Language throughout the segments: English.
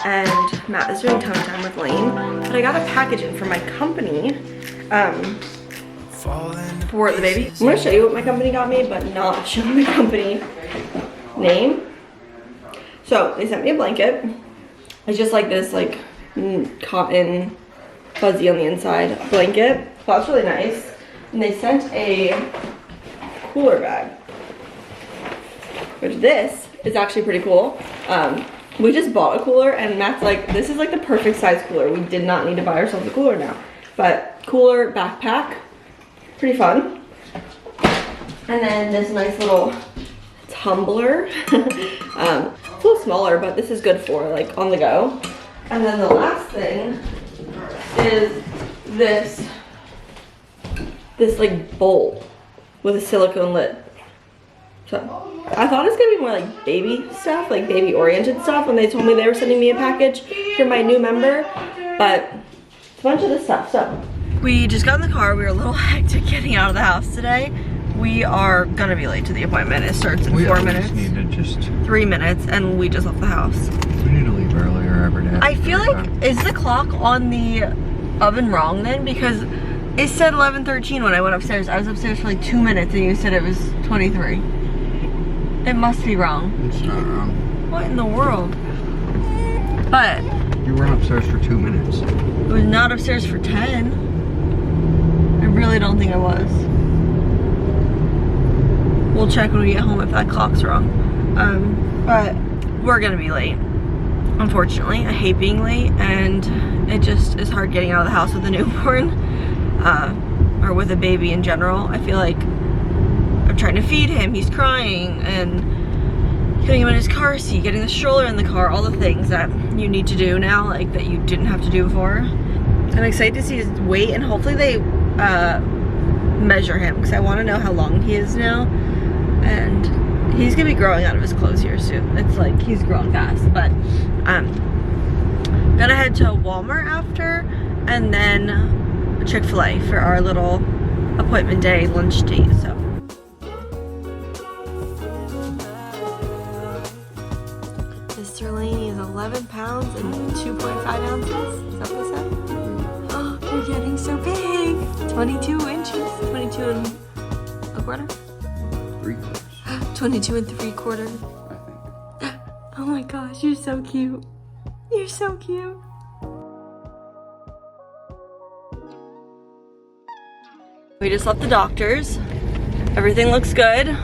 and Matt is doing tongue time with Lane. But I got a package in from my company for the baby. I'm gonna show you what my company got me, but not show the company name. So they sent me a blanket. It's just like this like cotton fuzzy on the inside blanket. So that's really nice. And they sent a cooler bag, which this is actually pretty cool. We just bought a cooler and Matt's like, this is like the perfect size cooler. We did not need to buy ourselves a cooler now. But cooler backpack, pretty fun. And then this nice little tumbler. It's a little smaller, but this is good for like on the go. And then the last thing is this like bowl with a silicone lid. So I thought it was gonna be more like baby stuff, like baby oriented stuff when they told me they were sending me a package for my new member, but it's a bunch of this stuff. So we just got in the car. We were a little hectic getting out of the house today. We are gonna be late to the appointment. It starts in 4 minutes. We need to just 3 minutes, and we just left the house. We need to leave earlier every day. I feel like, is the clock on the oven wrong then? Because it said 11:13 when I went upstairs. I was upstairs for like 2 minutes and you said it was 23. It must be wrong. It's not wrong. What in the world? But You weren't upstairs for 2 minutes. I was not upstairs for 10. I really don't think I was. We'll check when we get home if that clock's wrong. But we're gonna be late. Unfortunately, I hate being late, and it just is hard getting out of the house with a newborn, or with a baby in general. I feel like I'm trying to feed him, he's crying, and putting him in his car seat, getting the stroller in the car, all the things that you need to do now, like that you didn't have to do before. I'm excited to see his weight, and hopefully they measure him, because I want to know how long he is now. And he's gonna be growing out of his clothes here soon. It's like he's growing fast. But I'm gonna head to Walmart after, and then Chick-fil-A for our little appointment day lunch date. So Mr. Laney is 11 pounds and 2.5 ounces. Is that what they said? Oh, you're getting so big. 22 inches. 22 and a quarter. 3/4. 22 and 3/4. I think. Oh my gosh, you're so cute. You're so cute. We just left the doctor's. Everything looks good.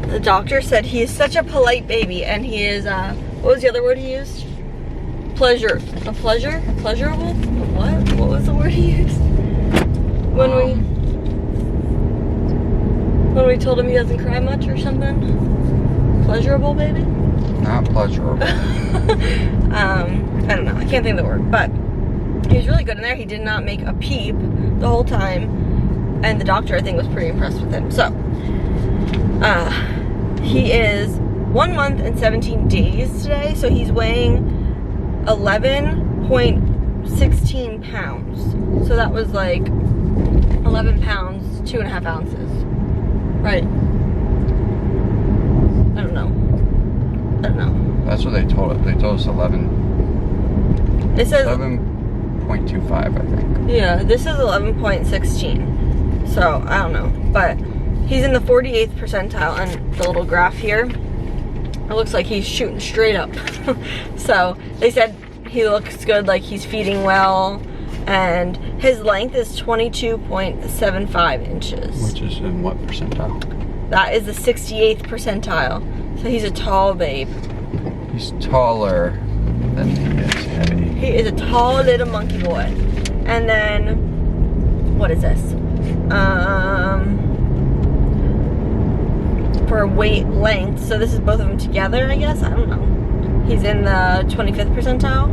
The doctor said he is such a polite baby, and he is, what was the other word he used? Pleasurable? What? What was the word he used? When we told him he doesn't cry much or something? Pleasurable, baby? Not pleasurable. I don't know. I can't think of the word, but he was really good in there. He did not make a peep the whole time, and the doctor, I think, was pretty impressed with him. So, he is 1 month and 17 days today, so he's weighing 11.16 pounds. So that was like 11 pounds, 2.5 ounces. Right. I don't know. That's what they told us. They told us 11. It says 11.25, I think. Yeah, this is 11.16. So I don't know, but he's in the 48th percentile on the little graph here. It looks like he's shooting straight up. So they said he looks good, like he's feeding well, and his length is 22.75 inches. Which is in what percentile? That is the 68th percentile. So he's a tall babe. He's taller than he is heavy. He is a tall little monkey boy. And then, what is this? For weight length, so this is both of them together, I guess. I don't know. He's in the 25th percentile.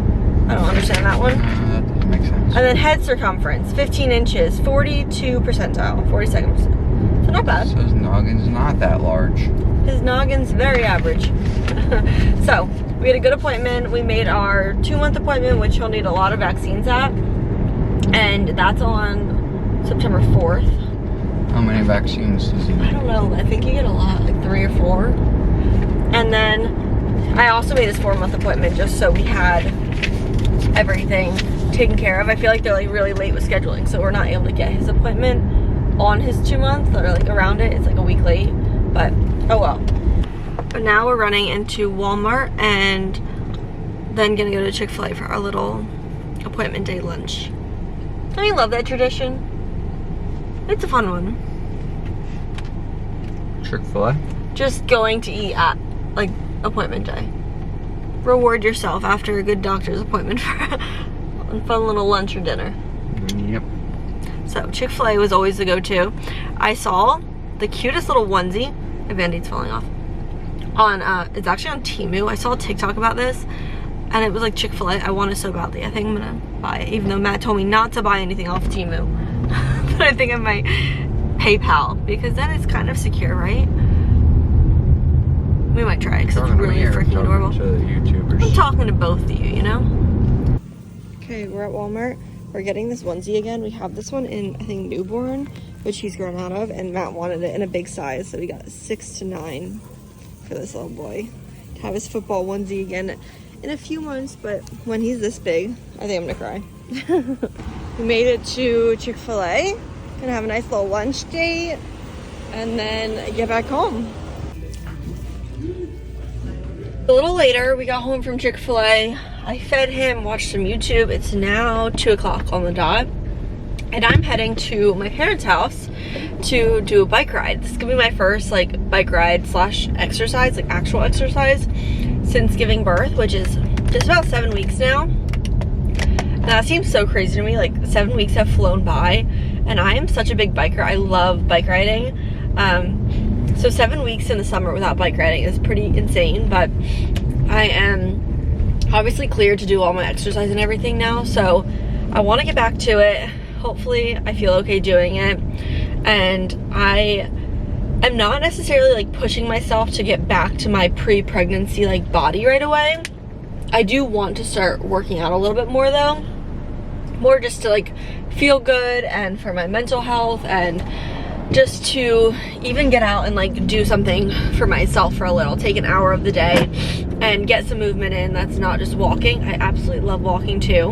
I don't understand that one. That doesn't make sense. And then head circumference, 15 inches, 42 percentile, 42nd percent. So not bad. So his noggin's not that large. His noggin's very average. So, we had a good appointment. We made our 2-month appointment, which he'll need a lot of vaccines at. And that's on September 4th. How many vaccines does he I need? don't know. I think you get a lot, like 3 or 4. And then I also made this 4-month appointment just so we had everything taken care of. I feel like they're like really late with scheduling, so we're not able to get his appointment on his 2-month or like around it. It's like a week late, but oh well. But now we're running into Walmart and then gonna go to Chick-fil-A for our little appointment day lunch. Don't you love that tradition? It's a fun one. Chick-fil-A? Just going to eat at like appointment day. Reward yourself after a good doctor's appointment for a fun little lunch or dinner. Yep. So Chick-fil-A was always the go-to. I saw the cutest little onesie. My Band-Aid's falling off. On it's actually on Temu. I saw a TikTok about this and it was like Chick-fil-A. I want it so badly. I think I'm gonna buy it, even though Matt told me not to buy anything off Temu. But I think I might PayPal because then it's kind of secure, right? We might try it because it's really freaking adorable. I'm talking to both of you, you know? Okay, we're at Walmart. We're getting this onesie again. We have this one in, I think, newborn, which he's grown out of, and Matt wanted it in a big size, so we got 6 to 9 for this little boy. To have his football onesie again in a few months, but when he's this big, I think I'm gonna cry. We made it to Chick-fil-A. Gonna have a nice little lunch date, and then get back home. A little later, we got home from Chick-fil-A. I fed him, watched some YouTube. It's now 2 o'clock on the dot. And I'm heading to my parents' house to do a bike ride. This is gonna be my first like bike ride slash exercise, like actual exercise since giving birth, which is just about 7 weeks now. That seems so crazy to me, like 7 weeks have flown by and I am such a big biker. I love bike riding. So 7 weeks in the summer without bike riding is pretty insane, but I am obviously cleared to do all my exercise and everything now, so I want to get back to it. Hopefully I feel okay doing it, and I am not necessarily like pushing myself to get back to my pre-pregnancy like body right away. I do want to start working out a little bit more though, more just to like feel good and for my mental health, and just to even get out and like do something for myself for a little, take an hour of the day and get some movement in that's not just walking. I absolutely love walking too,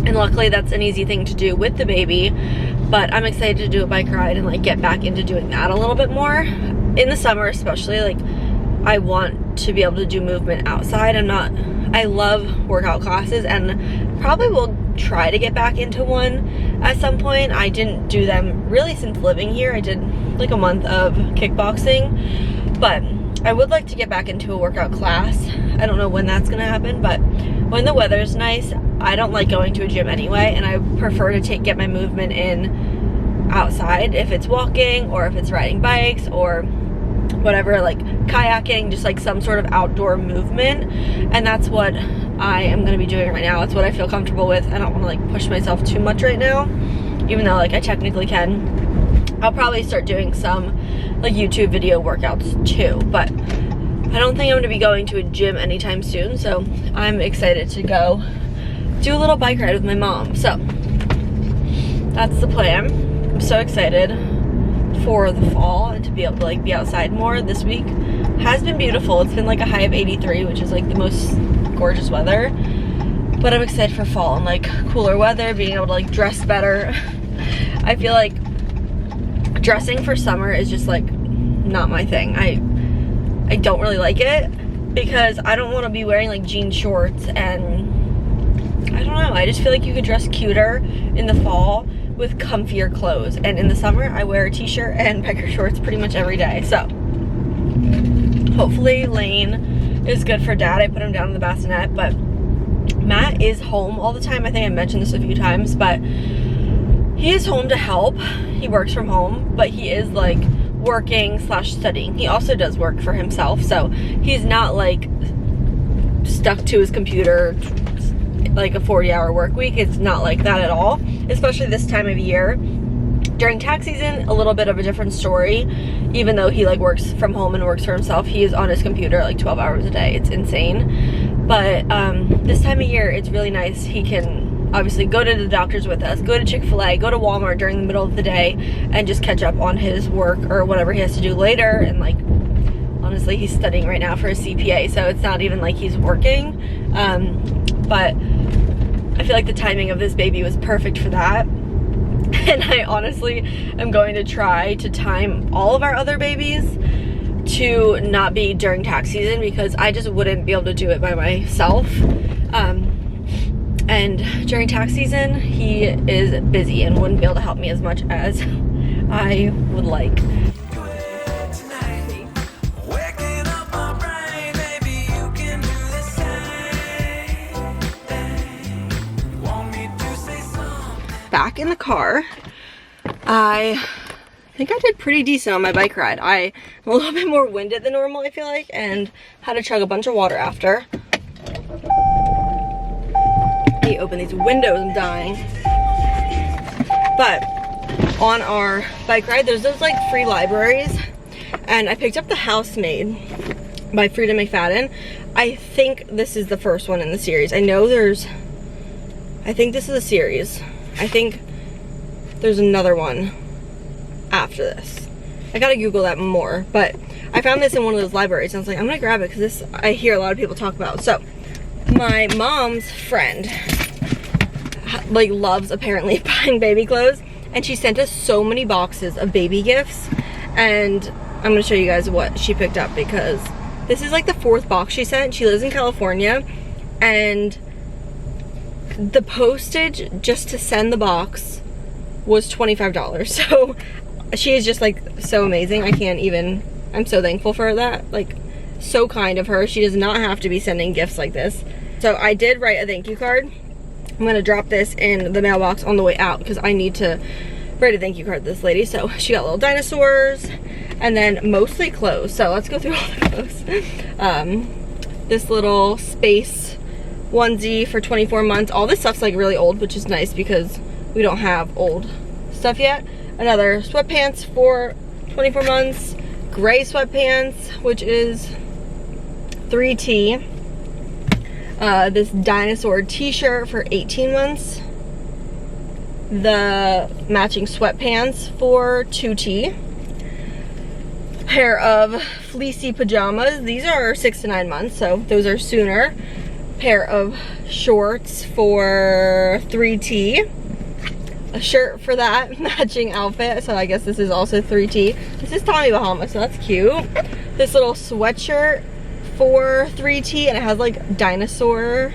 and luckily that's an easy thing to do with the baby, but I'm excited to do a bike ride and like get back into doing that a little bit more in the summer, especially. Like I want to be able to do movement outside. I love workout classes and probably will try to get back into one at some point. I didn't do them really since living here. I did like a month of kickboxing, but I would like to get back into a workout class. I don't know when that's gonna happen, but when the weather's nice, I don't like going to a gym anyway, and I prefer to get my movement in outside, if it's walking or if it's riding bikes or whatever, like kayaking, just like some sort of outdoor movement. And that's what I am going to be doing right now. It's what I feel comfortable with. I don't want to like push myself too much right now, even though like I technically can. I'll probably start doing some like YouTube video workouts too, but I don't think I'm going to be going to a gym anytime soon, so I'm excited to go do a little bike ride with my mom. So that's the plan. I'm so excited for the fall and to be able to like be outside more. This week has been beautiful. It's been like a high of 83, which is like the most gorgeous weather, but I'm excited for fall and like cooler weather, being able to like dress better. I feel like dressing for summer is just like not my thing. I don't really like it because I don't want to be wearing like jean shorts, and I don't know, I just feel like you could dress cuter in the fall with comfier clothes, and in the summer I wear a t-shirt and biker shorts pretty much every day. So hopefully Lane is good for dad. I put him down in the bassinet, but Matt is home all the time. I think I mentioned this a few times, but he is home to help. He works from home, but he is like working slash studying. He also does work for himself, so he's not like stuck to his computer like a 40-hour work week. It's not like that at all, especially this time of year. During tax season, a little bit of a different story. Even though he like works from home and works for himself, he is on his computer like 12 hours a day. It's insane. But this time of year, it's really nice. He can obviously go to the doctors with us, go to Chick-fil-A, go to Walmart during the middle of the day, and just catch up on his work or whatever he has to do later, and like on honestly, he's studying right now for a CPA, so it's not even like he's working. But I feel like the timing of this baby was perfect for that. And I honestly am going to try to time all of our other babies to not be during tax season, because I just wouldn't be able to do it by myself. And during tax season, he is busy and wouldn't be able to help me as much as I would like. Back in the car, I think I did pretty decent on my bike ride. I'm a little bit more winded than normal, I feel like, and had to chug a bunch of water after. Let me open these windows, I'm dying. But on our bike ride, there's those like free libraries, and I picked up The Housemaid by Frida McFadden. I think this is the first one in the series. I know I think this is a series. I think there's another one after this. I gotta Google that more, but I found this in one of those libraries and I was like, I'm gonna grab it because this I hear a lot of people talk about. So my mom's friend like loves apparently buying baby clothes, and she sent us so many boxes of baby gifts, and I'm gonna show you guys what she picked up because this is like the 4th box she sent. She lives in California, and the postage just to send the box was $25. So she is just like so amazing. I'm so thankful for that. Like, so kind of her. She does not have to be sending gifts like this. So I did write a thank you card. I'm gonna drop this in the mailbox on the way out because I need to write a thank you card to this lady. So she got little dinosaurs and then mostly clothes. So let's go through all the clothes. This little space onesie for 24 months. All this stuff's like really old, which is nice because we don't have old stuff yet. Another sweatpants for 24 months. Gray sweatpants, which is 3T. This dinosaur t-shirt for 18 months. The matching sweatpants for 2T. Pair of fleecy pajamas. These are 6 to 9 months, so those are sooner. Pair of shorts for 3T. A shirt for that matching outfit, so I guess this is also 3T. This is Tommy Bahama, so that's cute. This little sweatshirt for 3T, and it has like dinosaur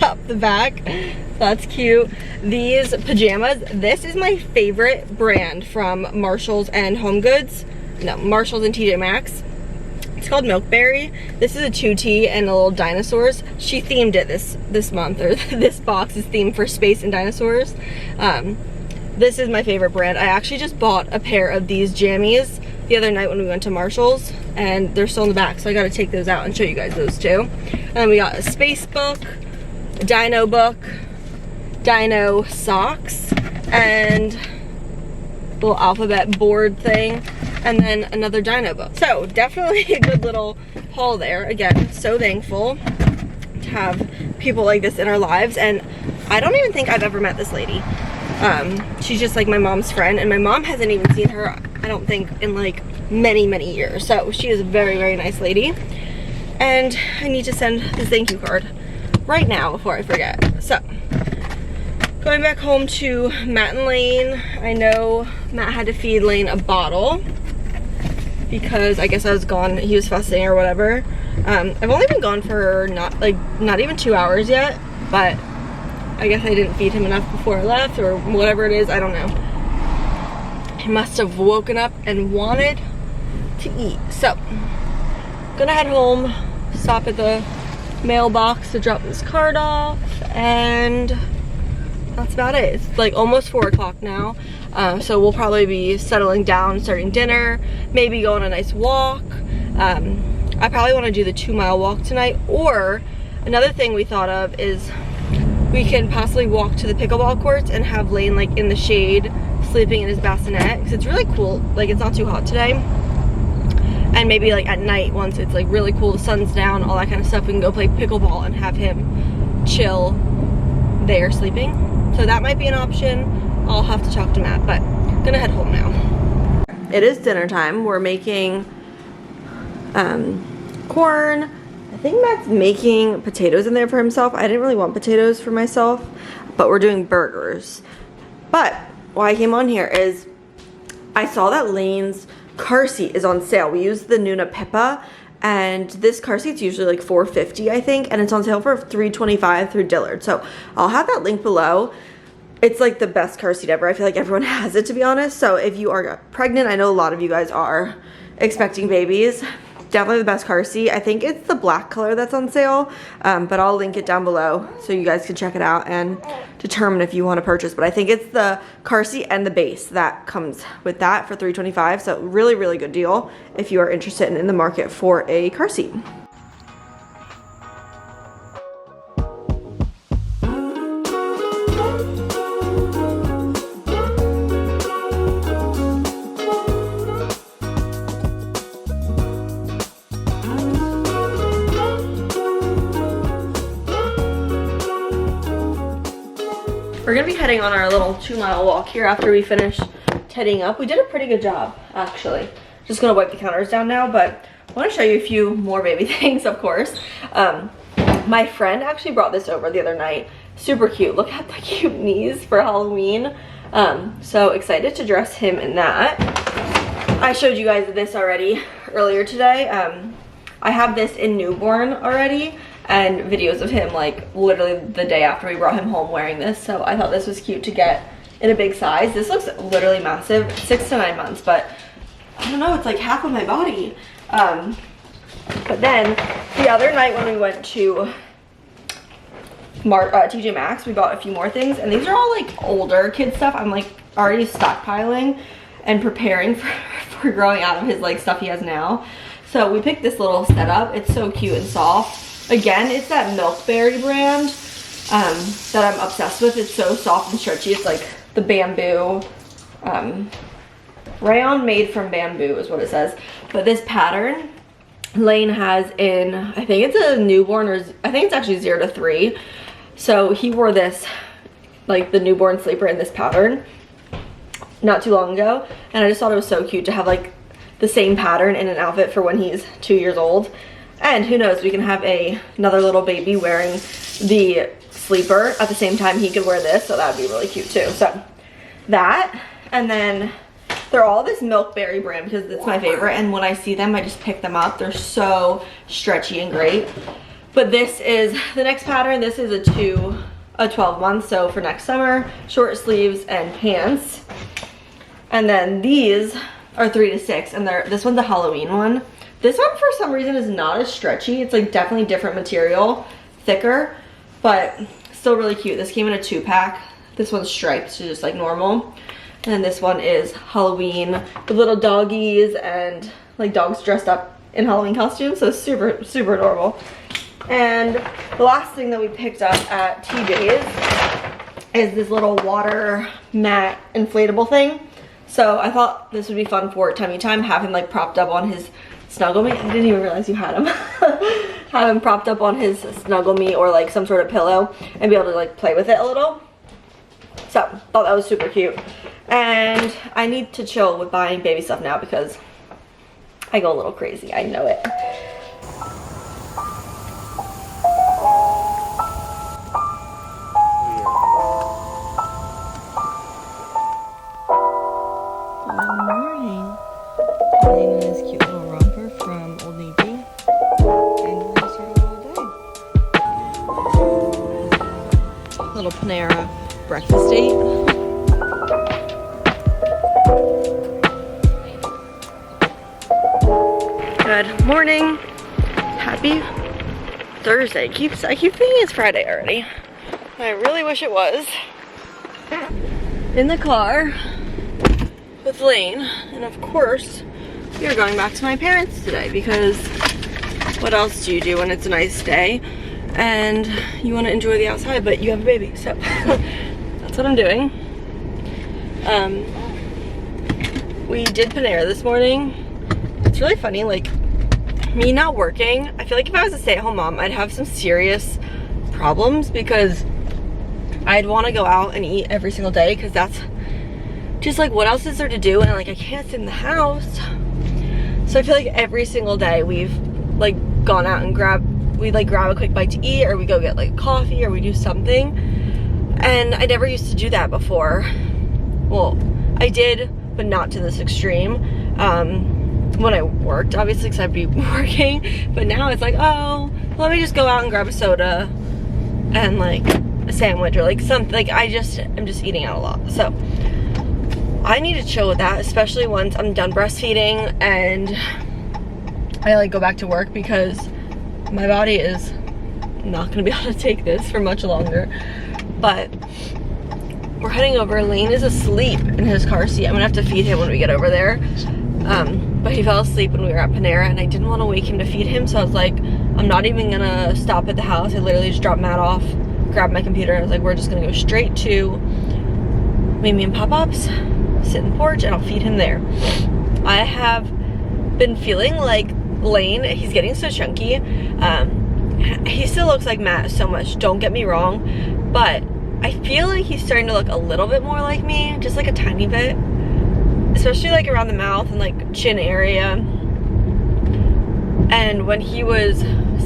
up the back, so that's cute. These pajamas, this is my favorite brand from Marshalls and Home Goods. No, Marshalls and TJ Maxx. It's called Milkberry. This is a 2T and a little dinosaurs. She themed it this month, or this box is themed for space and dinosaurs. This is my favorite brand. I actually just bought a pair of these jammies the other night when we went to Marshalls, and they're still in the back, so I gotta take those out and show you guys those too. And then we got a space book, a dino book, dino socks, and a little alphabet board thing, and then another dino book. So definitely a good little haul there. Again, so thankful to have people like this in our lives, and I don't even think I've ever met this lady. She's just like my mom's friend, and my mom hasn't even seen her, I don't think, in like many years. So she is a very nice lady, and I need to send this thank you card right now before I forget. So going back home to Matt and Lane. I know Matt had to feed Lane a bottle because I guess I was gone, he was fussing or whatever. I've only been gone for not even 2 hours yet, but I guess I didn't feed him enough before I left, or whatever it is, I don't know. He must have woken up and wanted to eat. So, gonna head home, stop at the mailbox to drop this card off, and that's about it. It's like almost 4 o'clock now, so we'll probably be settling down, starting dinner, maybe go on a nice walk. I probably want to do the 2-mile walk tonight, or another thing we thought of is we can possibly walk to the pickleball courts and have Lane like in the shade sleeping in his bassinet, because it's really cool. Like, it's not too hot today, and maybe like at night, once it's like really cool, the sun's down, all that kind of stuff, we can go play pickleball and have him chill there sleeping. So that might be an option. I'll have to talk to Matt, but I'm gonna head home now. It is dinner time. We're making corn. I think Matt's making potatoes in there for himself. I didn't really want potatoes for myself, but we're doing burgers. But why I came on here is I saw that Lane's car seat is on sale. We use the Nuna Pippa, and this car seat's usually like $4.50, I think, and it's on sale for $3.25 through Dillard. So I'll have that link below. It's like the best car seat ever. I feel like everyone has it, to be honest. So if you are pregnant, I know a lot of you guys are expecting babies. Definitely the best car seat. I think it's the black color that's on sale, but I'll link it down below so you guys can check it out and determine if you want to purchase. But I think it's the car seat and the base that comes with that for $3.25. So really, really good deal if you are interested and in the market for a car seat. We're gonna be heading on our little 2-mile walk here after we finish tidying up. We did a pretty good job, actually. Just gonna wipe the counters down now, but I wanna show you a few more baby things, of course. My friend actually brought this over the other night. Super cute. Look at the cute knees for Halloween. So excited to dress him in that. I showed you guys this already earlier today. I have this in newborn already, and videos of him like literally the day after we brought him home wearing this. So I thought this was cute to get in a big size. This looks literally massive, 6 to 9 months, but I don't know, it's like half of my body. But then the other night when we went to TJ Maxx, we bought a few more things, and these are all like older kid stuff. I'm like already stockpiling and preparing for growing out of his like stuff he has now. So we picked this little setup. It's so cute and soft. Again, it's that Milkberry brand that I'm obsessed with. It's so soft and stretchy. It's like the bamboo, rayon made from bamboo is what it says. But this pattern, Lane has in, I think it's a newborn, or I think it's actually 0 to 3. So he wore this, like the newborn sleeper in this pattern not too long ago. And I just thought it was so cute to have like the same pattern in an outfit for when he's 2 years old. And who knows, we can have another little baby wearing the sleeper at the same time he could wear this, so that would be really cute too. So that, and then they're all this Milkberry brand because it's my favorite, and when I see them I just pick them up. They're so stretchy and great. But this is the next pattern. This is a 12 month, so for next summer, short sleeves and pants. And then these are 3 to 6, and this one's a Halloween one. This one for some reason is not as stretchy. It's like definitely different material, thicker, but still really cute. This came in a 2-pack. This one's striped, so just like normal. And then this one is Halloween with little doggies and like dogs dressed up in Halloween costumes. So super, super adorable. And the last thing that we picked up at TJ's is this little water mat inflatable thing. So I thought this would be fun for tummy time, have him like propped up on his Snuggle Me. I didn't even realize you had him. Have him propped up on his Snuggle Me or like some sort of pillow and be able to like play with it a little. So thought that was super cute. And I need to chill with buying baby stuff now because I go a little crazy. I know it. Panera breakfast date. Good morning. Happy Thursday. I keep thinking it's Friday already. I really wish it was. In the car with Lane, and of course we are going back to my parents today because what else do you do when it's a nice day and you want to enjoy the outside but you have a baby? So that's what I'm doing. We did Panera this morning. It's really funny, like me not working, I feel like if I was a stay-at-home mom I'd have some serious problems because I'd want to go out and eat every single day because that's just like what else is there to do, and like I can't sit in the house. So I feel like every single day we've like gone out and grab a quick bite to eat, or we go get like coffee, or we do something. And I never used to do that before. Well, I did, but not to this extreme. When I worked, obviously, because I'd be working. But now it's like, oh, let me just go out and grab a soda and like a sandwich or like something. Like I'm just eating out a lot. So I need to chill with that, especially once I'm done breastfeeding and I like go back to work, because my body is not gonna be able to take this for much longer. But we're heading over. Lane is asleep in his car seat. I'm gonna have to feed him when we get over there. But he fell asleep when we were at Panera, and I didn't want to wake him to feed him, so I was like, I'm not even gonna stop at the house. I literally just dropped Matt off, grabbed my computer, and I was like, we're just gonna go straight to Mimi and Pop-Up's, sit in the porch, and I'll feed him there. I have been feeling like Lane, he's getting so chunky. He still looks like Matt so much, don't get me wrong, but I feel like he's starting to look a little bit more like me, just like a tiny bit, especially like around the mouth and like chin area. And when he was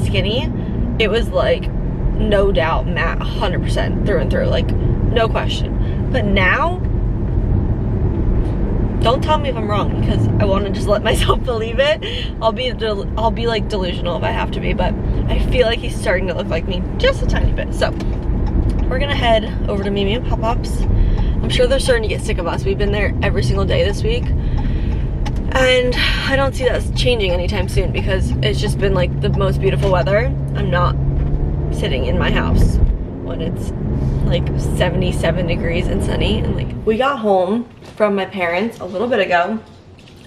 skinny, it was like no doubt Matt 100% through and through, like no question. But now, don't tell me if I'm wrong, because I want to just let myself believe it. I'll be like delusional if I have to be, but I feel like he's starting to look like me just a tiny bit. So we're gonna head over to Mimi and Pop-Up's. I'm sure they're starting to get sick of us. We've been there every single day this week, and I don't see that changing anytime soon, because it's just been like the most beautiful weather. I'm not sitting in my house when it's like 77 degrees and sunny. And like, we got home from my parents a little bit ago,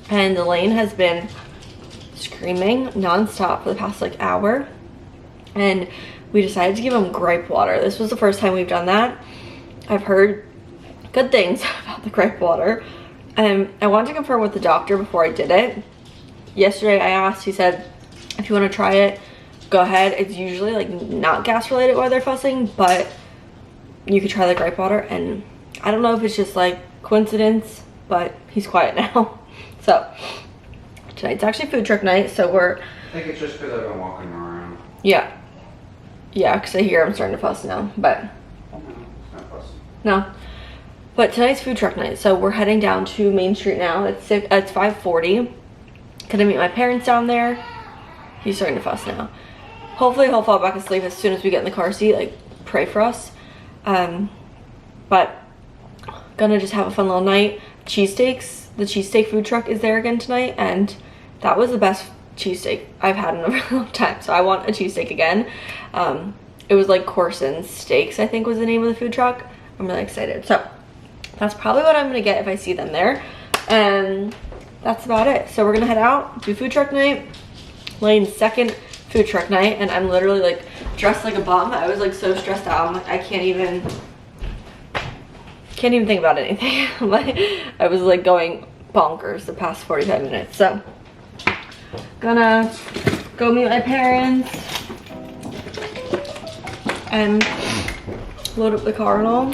and Elaine has been screaming nonstop for the past like hour, and we decided to give him gripe water. This was the first time we've done that. I've heard good things about the gripe water, and I wanted to confirm with the doctor before I did it. Yesterday I asked, he said, if you want to try it, go ahead. It's usually like not gas related while they're fussing, but you could try the gripe water. And I don't know if it's just like coincidence, but he's quiet now. So tonight's actually food truck night, so we're, I think it's just because I've been walking around. yeah, because I hear I'm starting to fuss now, but No, it's not fussing. no. But tonight's food truck night, so we're heading down to Main Street now. It's 5:40. Gonna meet my parents down there. He's starting to fuss now. Hopefully he'll fall back asleep as soon as we get in the car seat. Like, pray for us. But gonna just have a fun little night. Cheesesteaks. The cheesesteak food truck is there again tonight, and that was the best cheesesteak I've had in a really long time. So I want a cheesesteak again. It was like Corson's Steaks, I think was the name of the food truck. I'm really excited. So that's probably what I'm gonna get if I see them there. And that's about it. So we're gonna head out, do food truck night. Lane's second food truck night, and I'm literally like dressed like a bum. I was like so stressed out. I'm like, I can't even think about anything. Like, I was like going bonkers the past 45 minutes. So gonna go meet my parents and load up the car and all.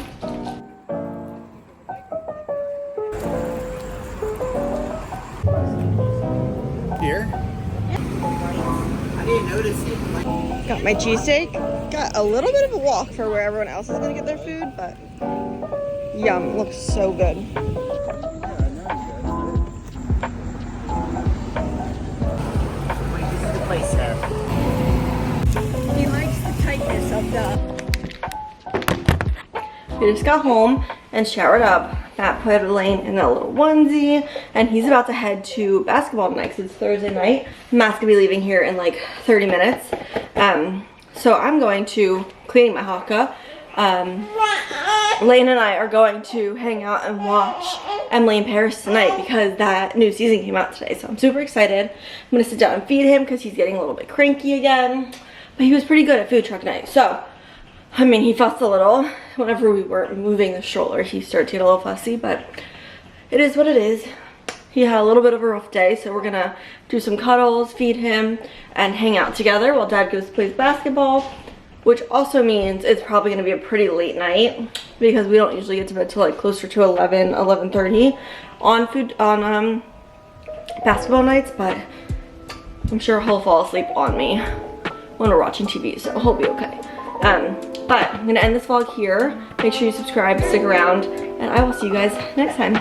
Here? I didn't notice it. Got my cheesesteak. Got a little bit of a walk for where everyone else is gonna get their food, but yum, looks so good. This is the place here. He likes the tightness of the... We just got home and showered up. Matt put Elaine in a little onesie, and he's about to head to basketball tonight because it's Thursday night. Matt's gonna be leaving here in like 30 minutes. So I'm going to cleaning my haka. Lane and I are going to hang out and watch Emily in Paris tonight because that new season came out today. So I'm super excited. I'm gonna sit down and feed him because he's getting a little bit cranky again. But he was pretty good at food truck night. So, I mean, he fussed a little. Whenever we were moving the stroller, he started to get a little fussy, but it is what it is. He had a little bit of a rough day, so we're gonna do some cuddles, feed him, and hang out together while Dad goes plays basketball, which also means it's probably gonna be a pretty late night because we don't usually get to bed till like closer to 11:30 on basketball nights, but I'm sure he'll fall asleep on me when we're watching TV, so he'll be okay. But I'm gonna end this vlog here. Make sure you subscribe, stick around, and I will see you guys next time.